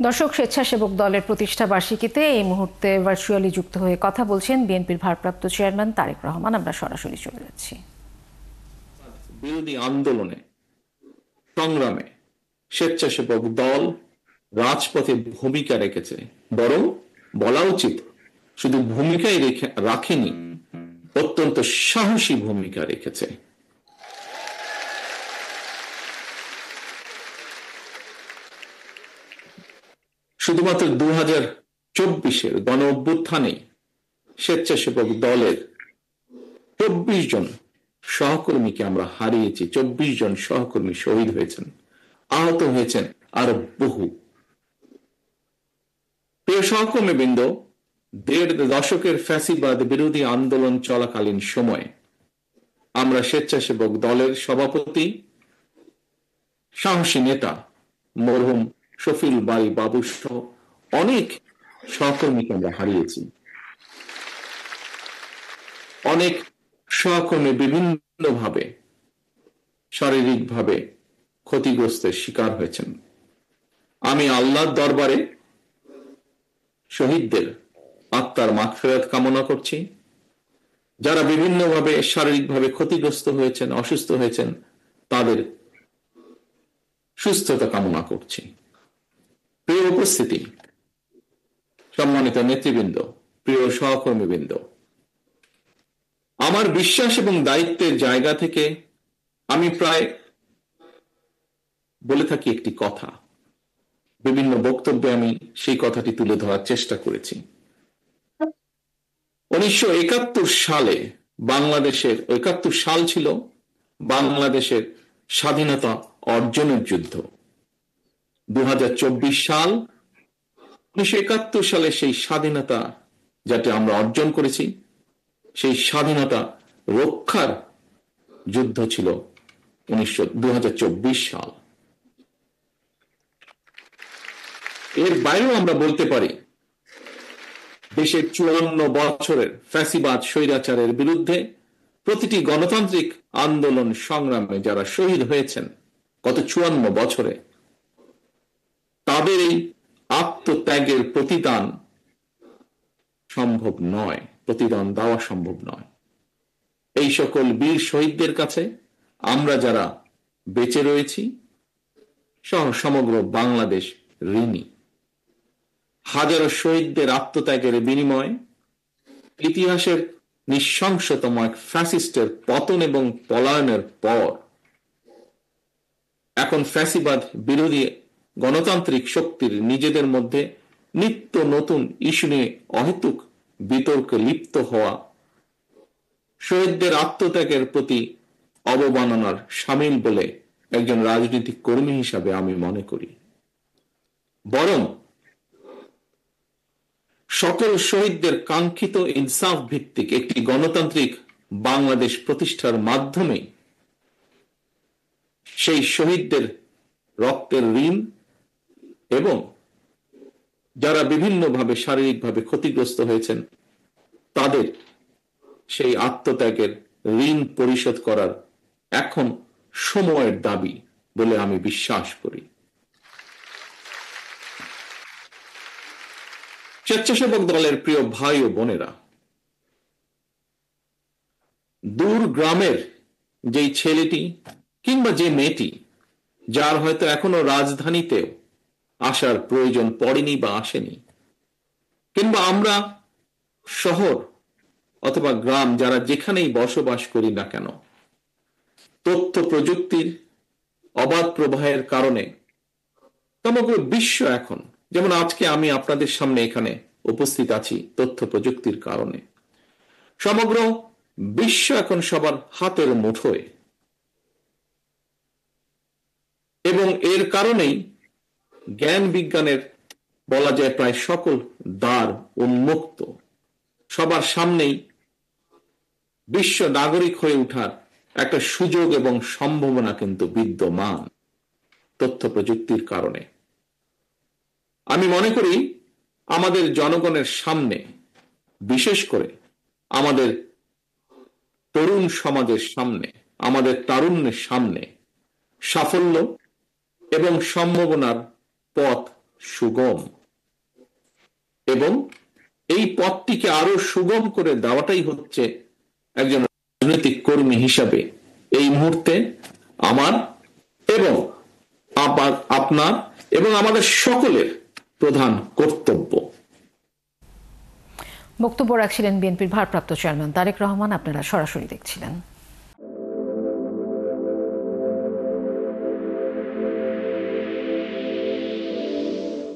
দর্শক, স্বেচ্ছাসেবক দলের প্রতিষ্ঠা বার্ষিকীতে এই মুহূর্তে ভার্চুয়ালি যুক্ত হয়ে কথা বলছেন বিএনপির ভারপ্রাপ্ত চেয়ারম্যান তারেক রহমান। আমরা সরাসরি চলে যাচ্ছি। বিরোধী আন্দোলনে সংগ্রামে স্বেচ্ছাসেবক দল রাজপথে ভূমিকা রেখেছে, বরং বলা উচিত শুধু ভূমিকাই রাখেনি, অত্যন্ত সাহসী ভূমিকা রেখেছে। শুধুমাত্র 2024-এর গণ অভ্যুত্থানে স্বেচ্ছাসেবক দলের 24 জন সহকর্মীকে আমরা হারিয়েছি। 24 জন সহকর্মী শহীদ হয়েছেন, আহত হয়েছেন আরো বহু। প্রিয় সহকর্মীবৃন্দ, 1.5 দশকের ফ্যাসিবাদ বিরোধী আন্দোলন চলাকালীন সময়ে আমরা স্বেচ্ছাসেবক দলের সভাপতি, সাহসী নেতা মরহুম শফিল বারী বাবু সহ অনেক সহকর্মীকে আমরা হারিয়েছি। অনেক সহকর্মী বিভিন্নভাবে শারীরিকভাবে ক্ষতিগ্রস্তের শিকার হয়েছেন। আমি আল্লাহর দরবারে শহীদদের আত্মার মাগফিরাত কামনা করছি। যারা বিভিন্নভাবে শারীরিকভাবে ক্ষতিগ্রস্ত হয়েছেন, অসুস্থ হয়েছেন, তাদের সুস্থতা কামনা করছি। প্রিয় উপস্থিতি, সম্মানিত নেতৃবৃন্দ, প্রিয় সহকর্মীবৃন্দ, আমার বিশ্বাস এবং দায়িত্বের জায়গা থেকে আমি প্রায় বলে থাকি একটি কথা। বিভিন্ন বক্তব্যে আমি সেই কথাটি তুলে ধরার চেষ্টা করেছি। 1971 সালে বাংলাদেশের 71 সাল ছিল বাংলাদেশের স্বাধীনতা অর্জনের যুদ্ধ। 2024 সাল 1971 সালে সেই স্বাধীনতা যাতে আমরা অর্জন করেছি, সেই স্বাধীনতা রক্ষার যুদ্ধ ছিল 2024 সাল। এর বাইরেও আমরা বলতে পারি দেশের 54 বছরের ফ্যাসিবাদ স্বৈরাচারের বিরুদ্ধে প্রতিটি গণতান্ত্রিক আন্দোলন সংগ্রামে যারা শহীদ হয়েছেন গত 54 বছরে, তাদের এই আত্মত্যাগের প্রতিদান সম্ভব নয়, প্রতিদান দেওয়া সম্ভব নয়। এই সকল বীর শহীদদের কাছে আমরা যারা বেঁচে রয়েছি সহ সমগ্র বাংলাদেশ ঋণী। হাজারো শহীদদের আত্মত্যাগের বিনিময়ে ইতিহাসের নৃশংসতম এক ফ্যাসিস্টের পতন এবং পলায়নের পর এখন ফ্যাসিবাদ বিরোধী গণতান্ত্রিক শক্তির নিজেদের মধ্যে নিত্য নতুন ইস্যু নিয়ে অহেতুক বিতর্কে লিপ্ত হওয়া শহীদদের আত্মত্যাগের প্রতি অবমাননার শামিল বলে একজন রাজনৈতিক কর্মী হিসাবে আমি মনে করি। বরং সকল শহীদদের কাঙ্ক্ষিত ইনসাফ ভিত্তিক একটি গণতান্ত্রিক বাংলাদেশ প্রতিষ্ঠার মাধ্যমে সেই শহীদদের রক্তের ঋণ এবং যারা বিভিন্নভাবে শারীরিকভাবে ক্ষতিগ্রস্ত হয়েছেন তাদের সেই আত্মত্যাগের ঋণ পরিশোধ করার এখন সময়ের দাবি বলে আমি বিশ্বাস করি। স্বেচ্ছাসেবক দলের প্রিয় ভাই ও বোনেরা, দূর গ্রামের যেই ছেলেটি কিংবা যে মেয়েটি যার হয়তো এখনো রাজধানীতে আসার প্রয়োজন পড়েনি বা আসেনি, কিংবা আমরা শহর অথবা গ্রাম যারা যেখানেই বসবাস করি না কেন, তথ্য প্রযুক্তির অবাধ প্রবাহের কারণে সমগ্র বিশ্ব এখন, যেমন আজকে আমি আপনাদের সামনে এখানে উপস্থিত আছি তথ্য প্রযুক্তির কারণে, সমগ্র বিশ্ব এখন সবার হাতের মুঠোয়। এবং এর কারণেই জ্ঞান বিজ্ঞানের বলা যায় প্রায় সকল দ্বার উন্মুক্ত। সবার সামনেই বিশ্ব নাগরিক হয়ে ওঠার একটা সুযোগ এবং সম্ভাবনা কিন্তু বিদ্যমান তথ্য প্রযুক্তির কারণে। আমি মনে করি আমাদের জনগণের সামনে, বিশেষ করে আমাদের তরুণ সমাজের সামনে, আমাদের তারুণ্যের সামনে সাফল্য এবং সম্ভাবনার পথ সুগম, এবং এই পথটিকে আরো সুগম করে দেওয়াটাই হচ্ছে একজন রাজনৈতিক কর্মী হিসাবে এই মুহূর্তে আমার এবং আপনার এবং আমাদের সকলের প্রধান কর্তব্য। বক্তব্য রাখছিলেন বিএনপির ভারপ্রাপ্ত চেয়ারম্যান তারেক রহমান। আপনারা সরাসরি দেখছিলেন।